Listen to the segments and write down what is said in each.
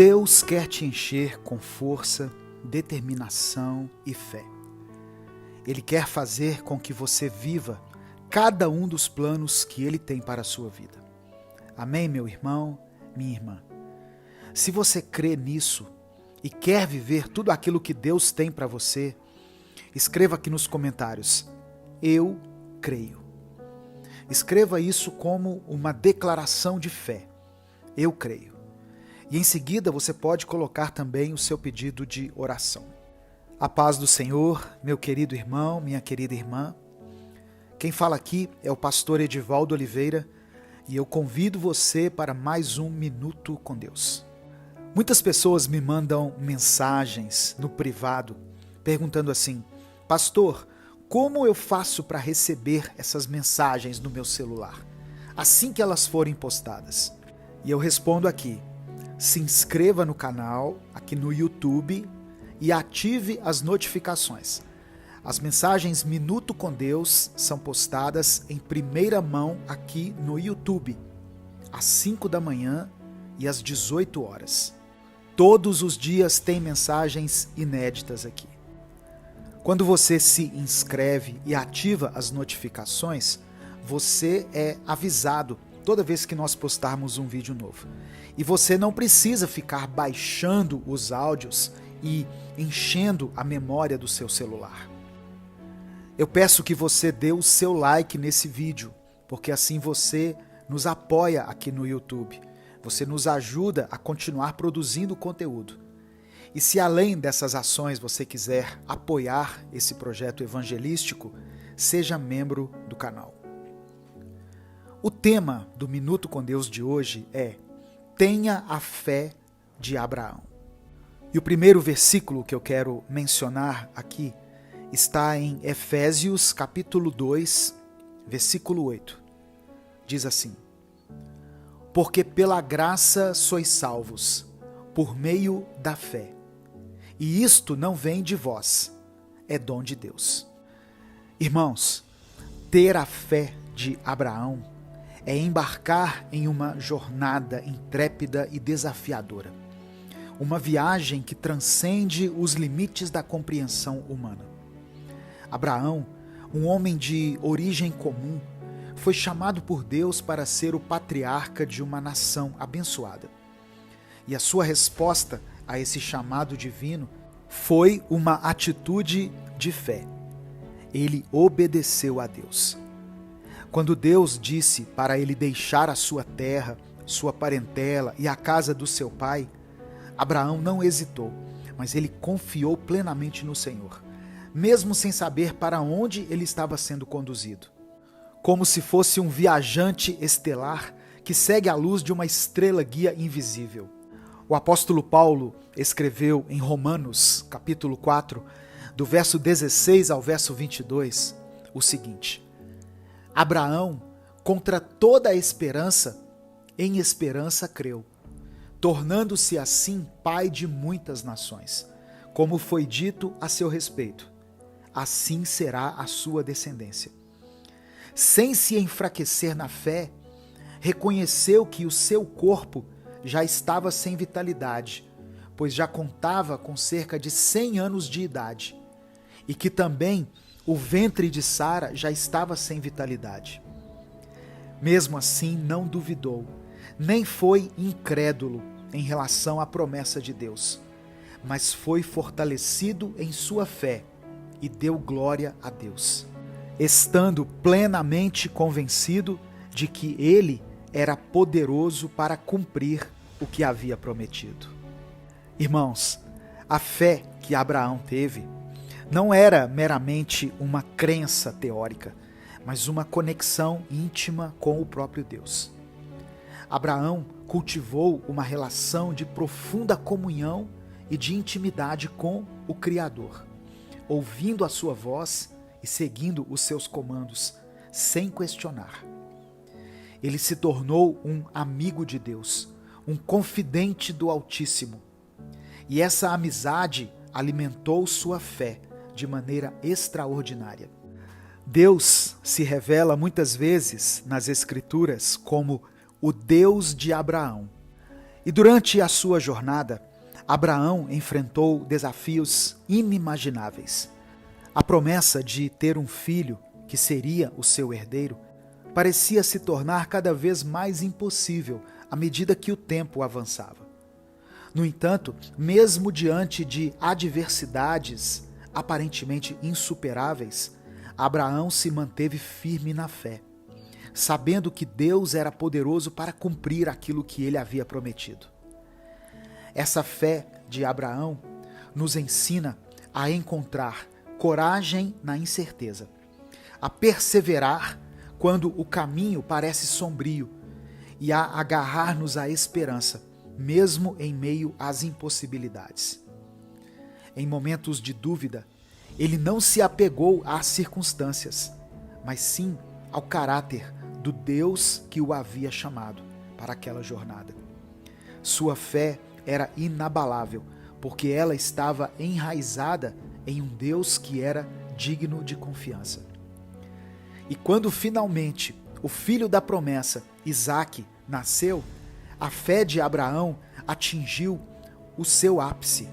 Deus quer te encher com força, determinação e fé. Ele quer fazer com que você viva cada um dos planos que Ele tem para a sua vida. Amém, meu irmão, minha irmã? Se você crê nisso e quer viver tudo aquilo que Deus tem para você, escreva aqui nos comentários: eu creio. Escreva isso como uma declaração de fé. Eu creio. E em seguida você pode colocar também o seu pedido de oração. A paz do Senhor, meu querido irmão, minha querida irmã. Quem fala aqui é o pastor Edivaldo Oliveira e eu convido você para mais um Minuto com Deus. Muitas pessoas me mandam mensagens no privado perguntando assim: pastor, como eu faço para receber essas mensagens no meu celular, assim que elas forem postadas? E eu respondo aqui: se inscreva no canal, aqui no YouTube, e ative as notificações. As mensagens Minuto com Deus são postadas em primeira mão aqui no YouTube, às 5 da manhã e às 18 horas. Todos os dias tem mensagens inéditas aqui. Quando você se inscreve e ativa as notificações, você é avisado toda vez que nós postarmos um vídeo novo. E você não precisa ficar baixando os áudios e enchendo a memória do seu celular. Eu peço que você dê o seu like nesse vídeo, porque assim você nos apoia aqui no YouTube. Você nos ajuda a continuar produzindo conteúdo. E se além dessas ações você quiser apoiar esse projeto evangelístico, seja membro do canal. O tema do Minuto com Deus de hoje é: tenha a fé de Abraão. E o primeiro versículo que eu quero mencionar aqui está em Efésios capítulo 2, versículo 8. Diz assim: porque pela graça sois salvos, por meio da fé. E isto não vem de vós, é dom de Deus. Irmãos, ter a fé de Abraão é embarcar em uma jornada intrépida e desafiadora. Uma viagem que transcende os limites da compreensão humana. Abraão, um homem de origem comum, foi chamado por Deus para ser o patriarca de uma nação abençoada. E a sua resposta a esse chamado divino foi uma atitude de fé. Ele obedeceu a Deus. Quando Deus disse para ele deixar a sua terra, sua parentela e a casa do seu pai, Abraão não hesitou, mas ele confiou plenamente no Senhor, mesmo sem saber para onde ele estava sendo conduzido. Como se fosse um viajante estelar que segue a luz de uma estrela guia invisível. O apóstolo Paulo escreveu em Romanos, capítulo 4, do verso 16 ao verso 22, o seguinte: Abraão, contra toda a esperança, em esperança creu, tornando-se assim pai de muitas nações, como foi dito a seu respeito: assim será a sua descendência. Sem se enfraquecer na fé, reconheceu que o seu corpo já estava sem vitalidade, pois já contava com cerca de 100 anos de idade, e que também o ventre de Sara já estava sem vitalidade. Mesmo assim, não duvidou, nem foi incrédulo em relação à promessa de Deus, mas foi fortalecido em sua fé e deu glória a Deus, estando plenamente convencido de que ele era poderoso para cumprir o que havia prometido. Irmãos, a fé que Abraão teve não era meramente uma crença teórica, mas uma conexão íntima com o próprio Deus. Abraão cultivou uma relação de profunda comunhão e de intimidade com o Criador, ouvindo a sua voz e seguindo os seus comandos, sem questionar. Ele se tornou um amigo de Deus, um confidente do Altíssimo. E essa amizade alimentou sua fé de maneira extraordinária. Deus se revela muitas vezes nas Escrituras como o Deus de Abraão E durante a sua jornada, Abraão enfrentou desafios inimagináveis. A promessa de ter um filho, que seria o seu herdeiro, parecia se tornar cada vez mais impossível à medida que o tempo avançava. No entanto, mesmo diante de adversidades aparentemente insuperáveis, Abraão se manteve firme na fé, sabendo que Deus era poderoso para cumprir aquilo que ele havia prometido. Essa fé de Abraão nos ensina a encontrar coragem na incerteza, a perseverar quando o caminho parece sombrio e a agarrar-nos à esperança, mesmo em meio às impossibilidades. Em momentos de dúvida, ele não se apegou às circunstâncias, mas sim ao caráter do Deus que o havia chamado para aquela jornada. Sua fé era inabalável, porque ela estava enraizada em um Deus que era digno de confiança. E quando finalmente o filho da promessa, Isaque, nasceu, a fé de Abraão atingiu o seu ápice.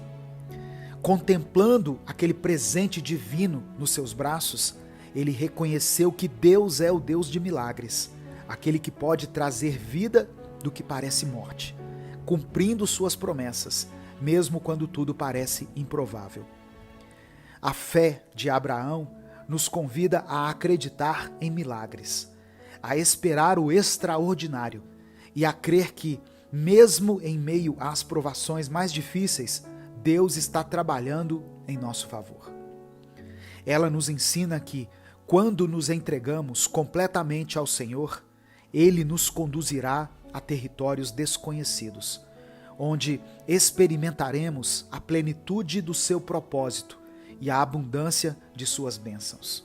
Contemplando aquele presente divino nos seus braços, ele reconheceu que Deus é o Deus de milagres, aquele que pode trazer vida do que parece morte, cumprindo suas promessas, mesmo quando tudo parece improvável. A fé de Abraão nos convida a acreditar em milagres, a esperar o extraordinário e a crer que, mesmo em meio às provações mais difíceis, Deus está trabalhando em nosso favor. Ela nos ensina que, quando nos entregamos completamente ao Senhor, Ele nos conduzirá a territórios desconhecidos, onde experimentaremos a plenitude do seu propósito e a abundância de suas bênçãos.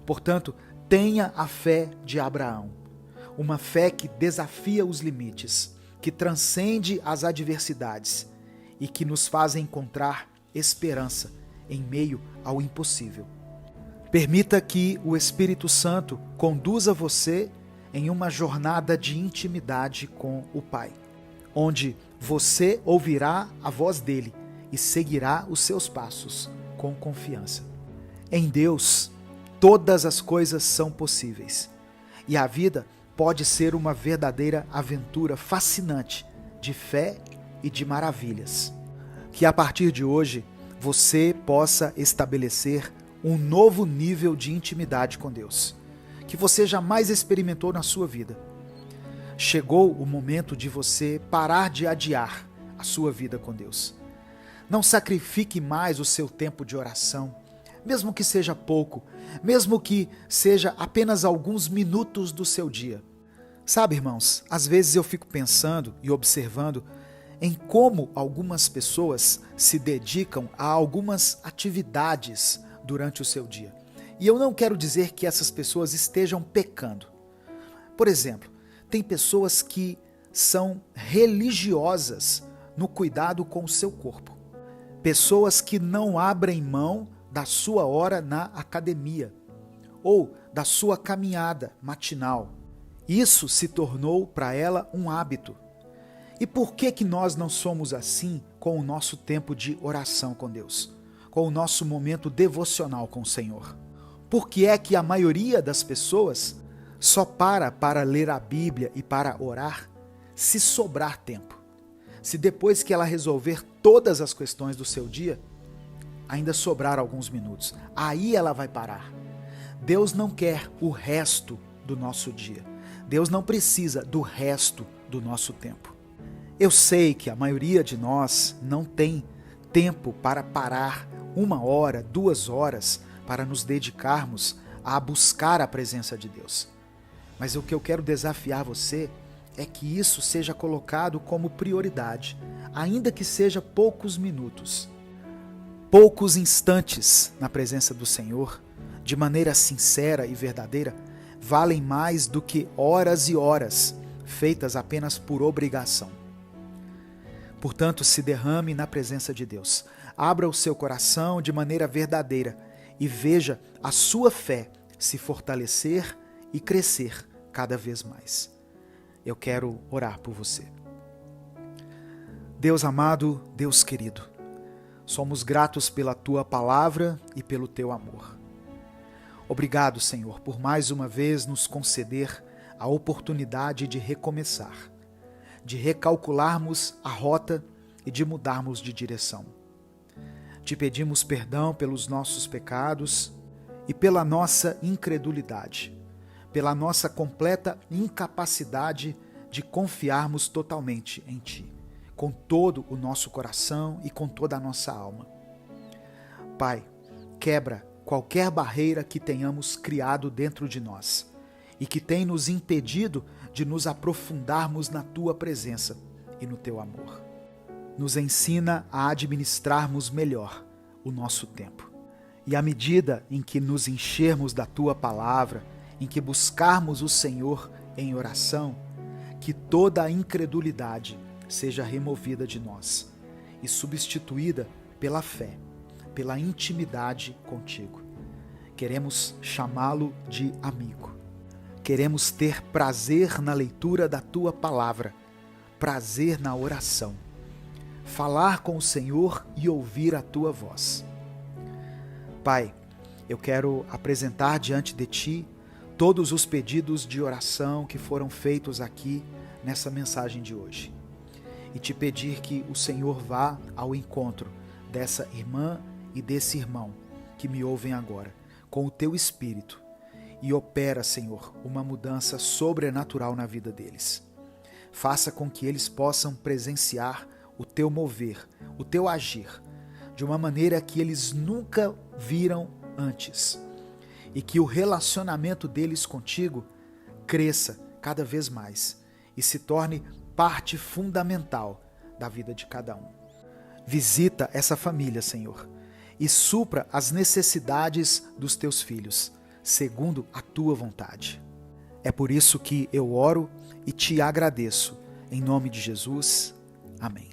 Portanto, tenha a fé de Abraão, uma fé que desafia os limites, que transcende as adversidades e que nos faz encontrar esperança em meio ao impossível. Permita que o Espírito Santo conduza você em uma jornada de intimidade com o Pai, onde você ouvirá a voz dele e seguirá os seus passos com confiança. Em Deus, todas as coisas são possíveis e a vida pode ser uma verdadeira aventura fascinante de fé e de maravilhas. Que a partir de hoje você possa estabelecer um novo nível de intimidade com Deus, que você jamais experimentou na sua vida. Chegou o momento de você parar de adiar a sua vida com Deus. Não sacrifique mais o seu tempo de oração, mesmo que seja pouco, mesmo que seja apenas alguns minutos do seu dia. Sabe, irmãos, às vezes eu fico pensando e observando em como algumas pessoas se dedicam a algumas atividades durante o seu dia. E eu não quero dizer que essas pessoas estejam pecando. Por exemplo, tem pessoas que são religiosas no cuidado com o seu corpo. Pessoas que não abrem mão da sua hora na academia ou da sua caminhada matinal. Isso se tornou para ela um hábito. E por que nós não somos assim com o nosso tempo de oração com Deus, com o nosso momento devocional com o Senhor? Por que é que a maioria das pessoas só para ler a Bíblia e para orar se sobrar tempo? Se depois que ela resolver todas as questões do seu dia, ainda sobrar alguns minutos, aí ela vai parar. Deus não quer o resto do nosso dia. Deus não precisa do resto do nosso tempo. Eu sei que a maioria de nós não tem tempo para parar 1 hora, 2 horas para nos dedicarmos a buscar a presença de Deus. Mas o que eu quero desafiar você é que isso seja colocado como prioridade, ainda que seja poucos minutos, poucos instantes na presença do Senhor, de maneira sincera e verdadeira, valem mais do que horas e horas feitas apenas por obrigação. Portanto, se derrame na presença de Deus. Abra o seu coração de maneira verdadeira e veja a sua fé se fortalecer e crescer cada vez mais. Eu quero orar por você. Deus amado, Deus querido, somos gratos pela Tua palavra e pelo Teu amor. Obrigado, Senhor, por mais uma vez nos conceder a oportunidade de recomeçar, de recalcularmos a rota e de mudarmos de direção. Te pedimos perdão pelos nossos pecados e pela nossa incredulidade, pela nossa completa incapacidade de confiarmos totalmente em Ti, com todo o nosso coração e com toda a nossa alma. Pai, quebra qualquer barreira que tenhamos criado dentro de nós e que tem nos impedido de nos aprofundarmos na Tua presença e no Teu amor. Nos ensina a administrarmos melhor o nosso tempo. E à medida em que nos enchermos da Tua palavra, em que buscarmos o Senhor em oração, que toda a incredulidade seja removida de nós e substituída pela fé, pela intimidade contigo. Queremos chamá-lo de amigo. Queremos ter prazer na leitura da Tua palavra, prazer na oração, falar com o Senhor e ouvir a Tua voz. Pai, eu quero apresentar diante de Ti todos os pedidos de oração que foram feitos aqui nessa mensagem de hoje. E te pedir que o Senhor vá ao encontro dessa irmã e desse irmão que me ouvem agora, com o Teu Espírito, e opera, Senhor, uma mudança sobrenatural na vida deles. Faça com que eles possam presenciar o Teu mover, o Teu agir, de uma maneira que eles nunca viram antes, e que o relacionamento deles contigo cresça cada vez mais e se torne parte fundamental da vida de cada um. Visita essa família, Senhor, e supra as necessidades dos Teus filhos, segundo a Tua vontade. É por isso que eu oro e Te agradeço, em nome de Jesus. Amém.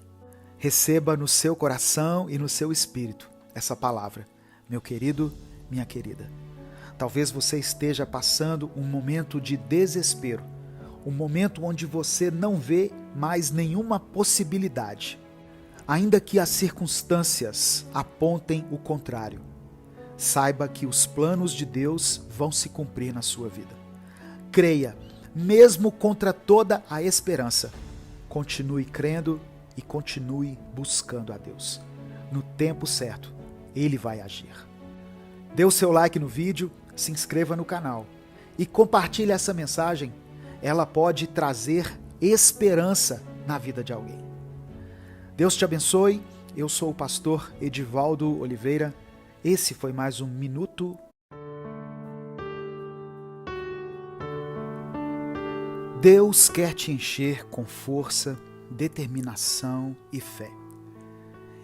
Receba no seu coração e no seu espírito essa palavra, meu querido, minha querida. Talvez você esteja passando um momento de desespero, um momento onde você não vê mais nenhuma possibilidade, ainda que as circunstâncias apontem o contrário. Saiba que os planos de Deus vão se cumprir na sua vida. Creia, mesmo contra toda a esperança. Continue crendo e continue buscando a Deus. No tempo certo, Ele vai agir. Dê o seu like no vídeo, se inscreva no canal e compartilhe essa mensagem. Ela pode trazer esperança na vida de alguém. Deus te abençoe. Eu sou o pastor Edivaldo Oliveira. Esse foi mais um Minuto. Deus quer te encher com força, determinação e fé.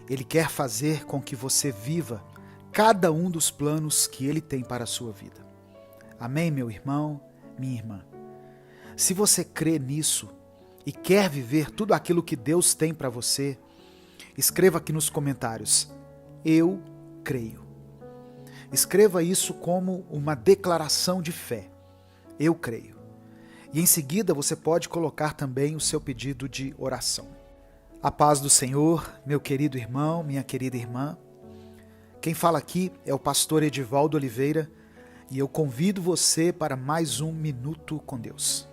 Ele quer fazer com que você viva cada um dos planos que Ele tem para a sua vida. Amém, meu irmão, minha irmã? Se você crê nisso e quer viver tudo aquilo que Deus tem para você, escreva aqui nos comentários: eu creio. Escreva isso como uma declaração de fé. Eu creio. E em seguida você pode colocar também o seu pedido de oração. A paz do Senhor, meu querido irmão, minha querida irmã. Quem fala aqui é o pastor Edivaldo Oliveira e eu convido você para mais um Minuto com Deus.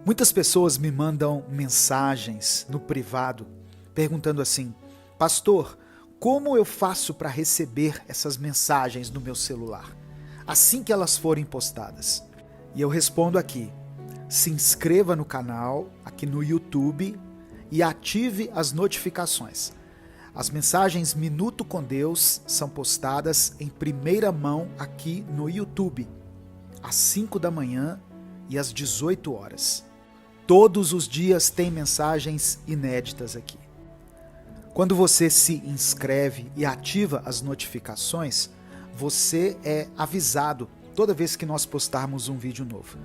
Muitas pessoas me mandam mensagens no privado perguntando assim: pastor, como eu faço para receber essas mensagens no meu celular, assim que elas forem postadas? E eu respondo aqui: se inscreva no canal, aqui no YouTube, e ative as notificações. As mensagens Minuto com Deus são postadas em primeira mão aqui no YouTube, às 5 da manhã e às 18 horas. Todos os dias tem mensagens inéditas aqui. Quando você se inscreve e ativa as notificações, você é avisado toda vez que nós postarmos um vídeo novo.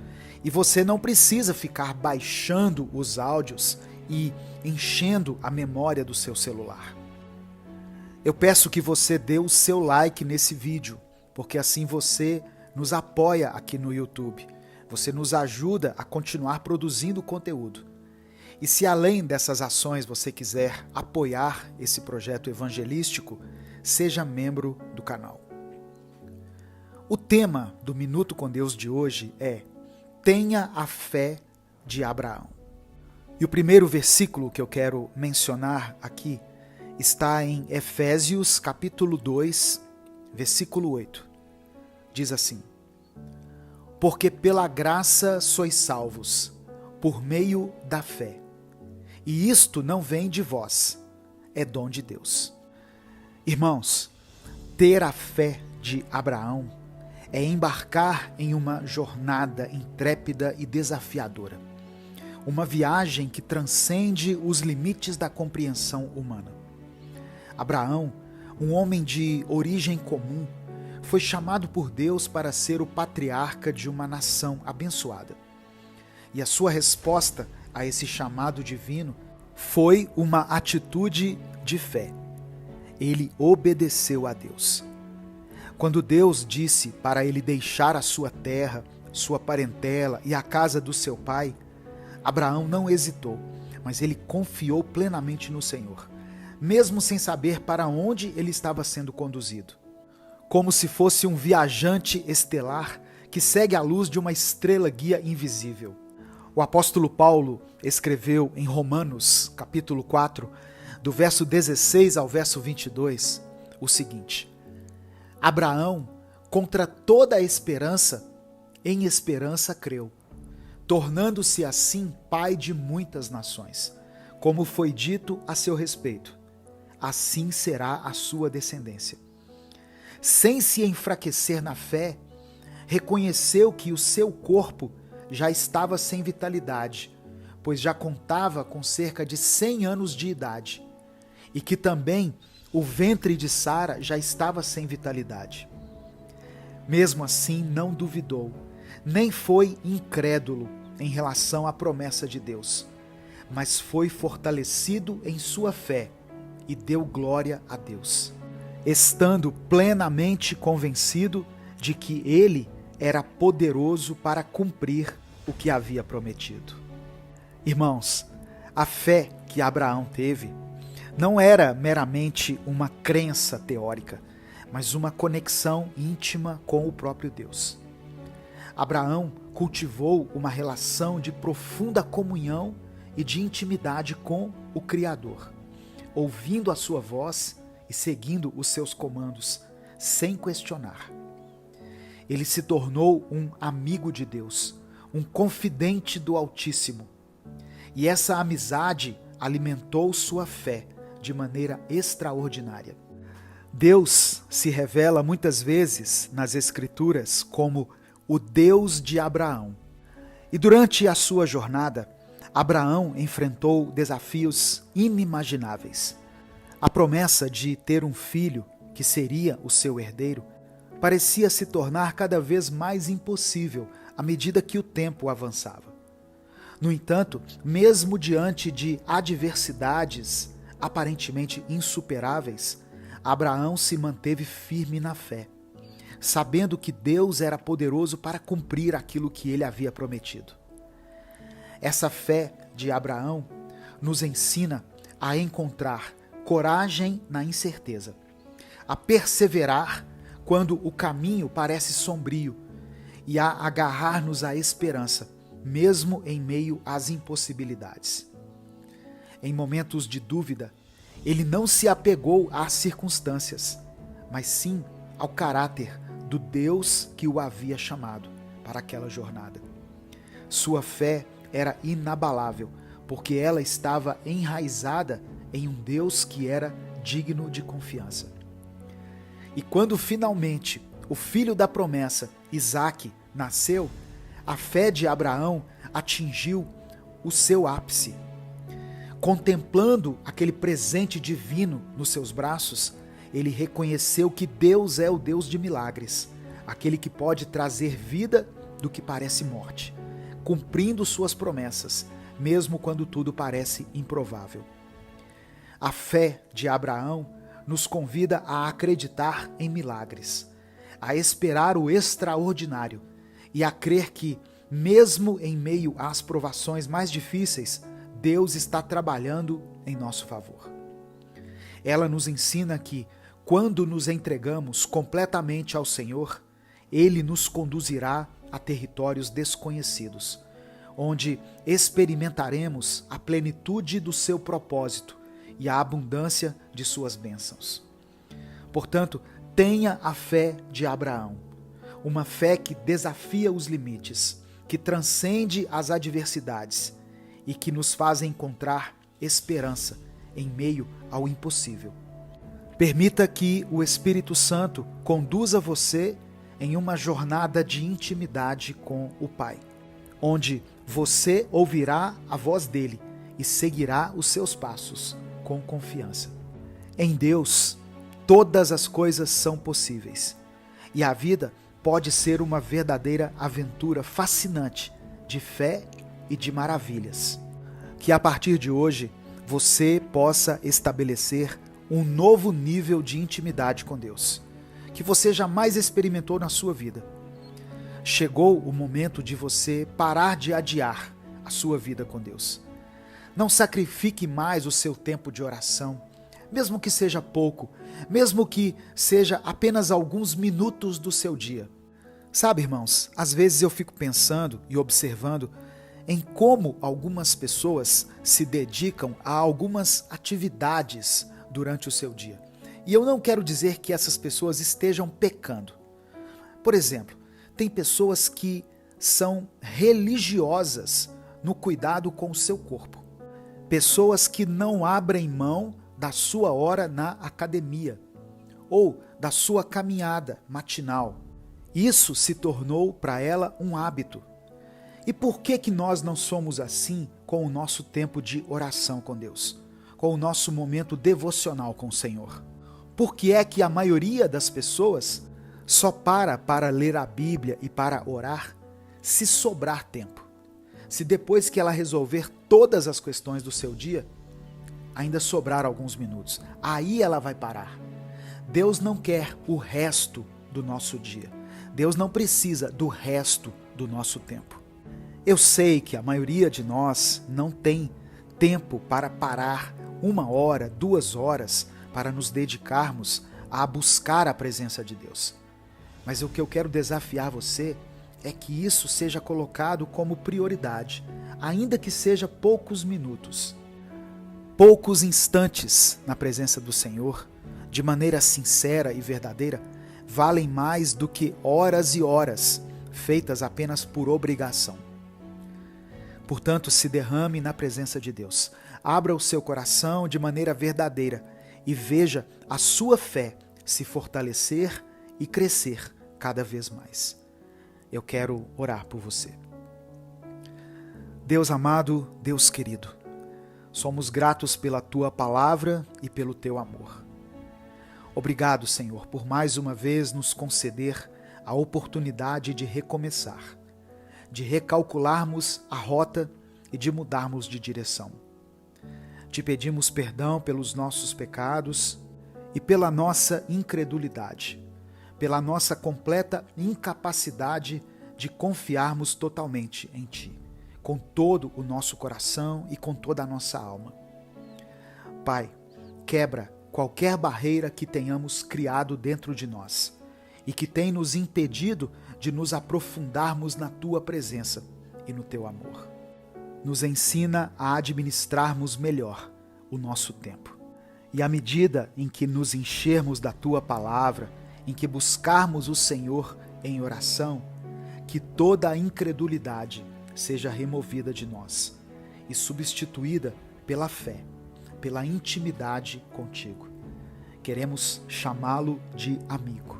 E você não precisa ficar baixando os áudios e enchendo a memória do seu celular. Eu peço que você dê o seu like nesse vídeo, porque assim você nos apoia aqui no YouTube. Você nos ajuda a continuar produzindo conteúdo. E se além dessas ações você quiser apoiar esse projeto evangelístico, seja membro do canal. O tema do Minuto com Deus de hoje é: tenha a fé de Abraão. E o primeiro versículo que eu quero mencionar aqui está em Efésios capítulo 2, versículo 8. Diz assim: porque pela graça sois salvos, por meio da fé. E isto não vem de vós, é dom de Deus. Irmãos, ter a fé de Abraão é embarcar em uma jornada intrépida e desafiadora. Uma viagem que transcende os limites da compreensão humana. Abraão, um homem de origem comum, foi chamado por Deus para ser o patriarca de uma nação abençoada. E a sua resposta a esse chamado divino foi uma atitude de fé. Ele obedeceu a Deus. Quando Deus disse para ele deixar a sua terra, sua parentela e a casa do seu pai, Abraão não hesitou, mas ele confiou plenamente no Senhor, mesmo sem saber para onde ele estava sendo conduzido. Como se fosse um viajante estelar que segue a luz de uma estrela guia invisível. O apóstolo Paulo escreveu em Romanos, capítulo 4, do verso 16 ao verso 22, o seguinte: Abraão, contra toda a esperança, em esperança creu, tornando-se assim pai de muitas nações, como foi dito a seu respeito. Assim será a sua descendência. Sem se enfraquecer na fé, reconheceu que o seu corpo já estava sem vitalidade, pois já contava com cerca de 100 anos de idade, e que também o ventre de Sara já estava sem vitalidade. Mesmo assim, não duvidou, nem foi incrédulo em relação à promessa de Deus, mas foi fortalecido em sua fé e deu glória a Deus, estando plenamente convencido de que ele era poderoso para cumprir o que havia prometido. Irmãos, a fé que Abraão teve não era meramente uma crença teórica, mas uma conexão íntima com o próprio Deus. Abraão cultivou uma relação de profunda comunhão e de intimidade com o Criador, ouvindo a sua voz e seguindo os seus comandos, sem questionar. Ele se tornou um amigo de Deus, um confidente do Altíssimo. E essa amizade alimentou sua fé de maneira extraordinária. Deus se revela muitas vezes nas Escrituras como o Deus de Abraão. E durante a sua jornada, Abraão enfrentou desafios inimagináveis. A promessa de ter um filho, que seria o seu herdeiro, parecia se tornar cada vez mais impossível à medida que o tempo avançava. No entanto, mesmo diante de adversidades aparentemente insuperáveis, Abraão se manteve firme na fé, sabendo que Deus era poderoso para cumprir aquilo que ele havia prometido. Essa fé de Abraão nos ensina a encontrar coragem na incerteza, a perseverar quando o caminho parece sombrio e a agarrar-nos à esperança, mesmo em meio às impossibilidades. Em momentos de dúvida, ele não se apegou às circunstâncias, mas sim ao caráter do Deus que o havia chamado para aquela jornada. Sua fé era inabalável, porque ela estava enraizada em um Deus que era digno de confiança. E quando finalmente o filho da promessa, Isaque, nasceu, a fé de Abraão atingiu o seu ápice. Contemplando aquele presente divino nos seus braços, ele reconheceu que Deus é o Deus de milagres, aquele que pode trazer vida do que parece morte, cumprindo suas promessas, mesmo quando tudo parece improvável. A fé de Abraão nos convida a acreditar em milagres, a esperar o extraordinário e a crer que, mesmo em meio às provações mais difíceis, Deus está trabalhando em nosso favor. Ela nos ensina que, quando nos entregamos completamente ao Senhor, Ele nos conduzirá a territórios desconhecidos, onde experimentaremos a plenitude do seu propósito e a abundância de suas bênçãos. Portanto, tenha a fé de Abraão, uma fé que desafia os limites, que transcende as adversidades e que nos faz encontrar esperança em meio ao impossível. Permita que o Espírito Santo conduza você em uma jornada de intimidade com o Pai, onde você ouvirá a voz dele e seguirá os seus passos com confiança. Em Deus, todas as coisas são possíveis e a vida pode ser uma verdadeira aventura fascinante de fé e de maravilhas. Que a partir de hoje você possa estabelecer um novo nível de intimidade com Deus, que você jamais experimentou na sua vida. Chegou o momento de você parar de adiar a sua vida com Deus. Não sacrifique mais o seu tempo de oração, mesmo que seja pouco, mesmo que seja apenas alguns minutos do seu dia. Sabe, irmãos, às vezes eu fico pensando e observando em como algumas pessoas se dedicam a algumas atividades durante o seu dia. E eu não quero dizer que essas pessoas estejam pecando. Por exemplo, tem pessoas que são religiosas no cuidado com o seu corpo. Pessoas que não abrem mão da sua hora na academia ou da sua caminhada matinal. Isso se tornou para ela um hábito. E por que nós não somos assim com o nosso tempo de oração com Deus? Com o nosso momento devocional com o Senhor? Por que é que a maioria das pessoas só para ler a Bíblia e para orar se sobrar tempo? Se depois que ela resolver todas as questões do seu dia, ainda sobrar alguns minutos, aí ela vai parar. Deus não quer o resto do nosso dia. Deus não precisa do resto do nosso tempo. Eu sei que a maioria de nós não tem tempo para parar 1 hora, 2 horas, para nos dedicarmos a buscar a presença de Deus. Mas o que eu quero desafiar você é que isso seja colocado como prioridade, ainda que seja poucos minutos, poucos instantes na presença do Senhor, de maneira sincera e verdadeira, valem mais do que horas e horas feitas apenas por obrigação. Portanto, se derrame na presença de Deus. Abra o seu coração de maneira verdadeira e veja a sua fé se fortalecer e crescer cada vez mais. Eu quero orar por você. Deus amado, Deus querido, somos gratos pela tua palavra e pelo teu amor. Obrigado, Senhor, por mais uma vez nos conceder a oportunidade de recomeçar, de recalcularmos a rota e de mudarmos de direção. Te pedimos perdão pelos nossos pecados e pela nossa incredulidade, pela nossa completa incapacidade de confiarmos totalmente em Ti, com todo o nosso coração e com toda a nossa alma. Pai, quebra qualquer barreira que tenhamos criado dentro de nós e que tem nos impedido de nos aprofundarmos na Tua presença e no Teu amor. Nos ensina a administrarmos melhor o nosso tempo. E à medida em que nos enchermos da Tua palavra, em que buscarmos o Senhor em oração, que toda a incredulidade seja removida de nós e substituída pela fé, pela intimidade contigo. Queremos chamá-lo de amigo.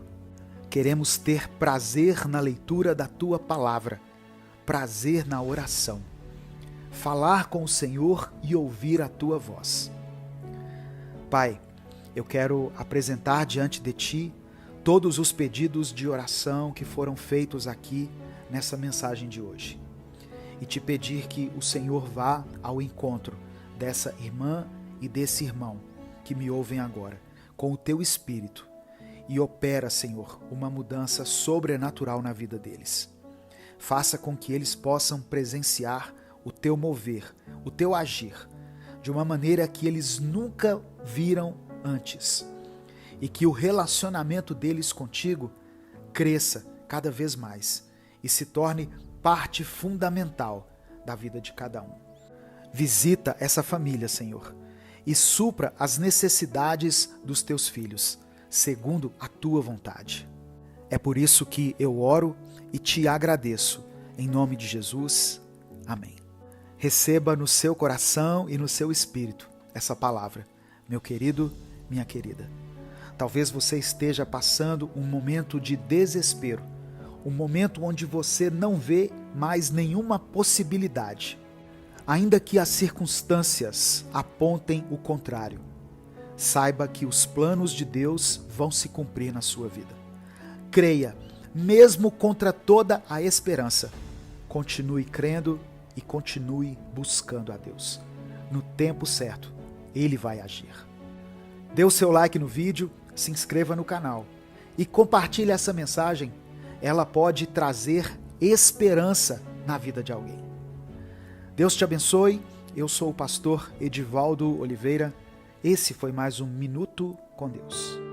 Queremos ter prazer na leitura da Tua palavra, prazer na oração, falar com o Senhor e ouvir a Tua voz. Pai, eu quero apresentar diante de Ti todos os pedidos de oração que foram feitos aqui nessa mensagem de hoje. E te pedir que o Senhor vá ao encontro dessa irmã e desse irmão que me ouvem agora, com o Teu Espírito, e opera, Senhor, uma mudança sobrenatural na vida deles. Faça com que eles possam presenciar o teu mover, o teu agir, de uma maneira que eles nunca viram antes. E que o relacionamento deles contigo cresça cada vez mais e se torne parte fundamental da vida de cada um. Visita essa família, Senhor, e supra as necessidades dos teus filhos, segundo a tua vontade. É por isso que eu oro e te agradeço. Em nome de Jesus. Amém. Receba no seu coração e no seu espírito essa palavra, meu querido, minha querida. Talvez você esteja passando um momento de desespero, um momento onde você não vê mais nenhuma possibilidade, ainda que as circunstâncias apontem o contrário. Saiba que os planos de Deus vão se cumprir na sua vida. Creia, mesmo contra toda a esperança. Continue crendo e continue buscando a Deus. No tempo certo, Ele vai agir. Dê o seu like no vídeo, se inscreva no canal e compartilhe essa mensagem. Ela pode trazer esperança na vida de alguém. Deus te abençoe. Eu sou o pastor Edivaldo Oliveira. Esse foi mais um Minuto com Deus.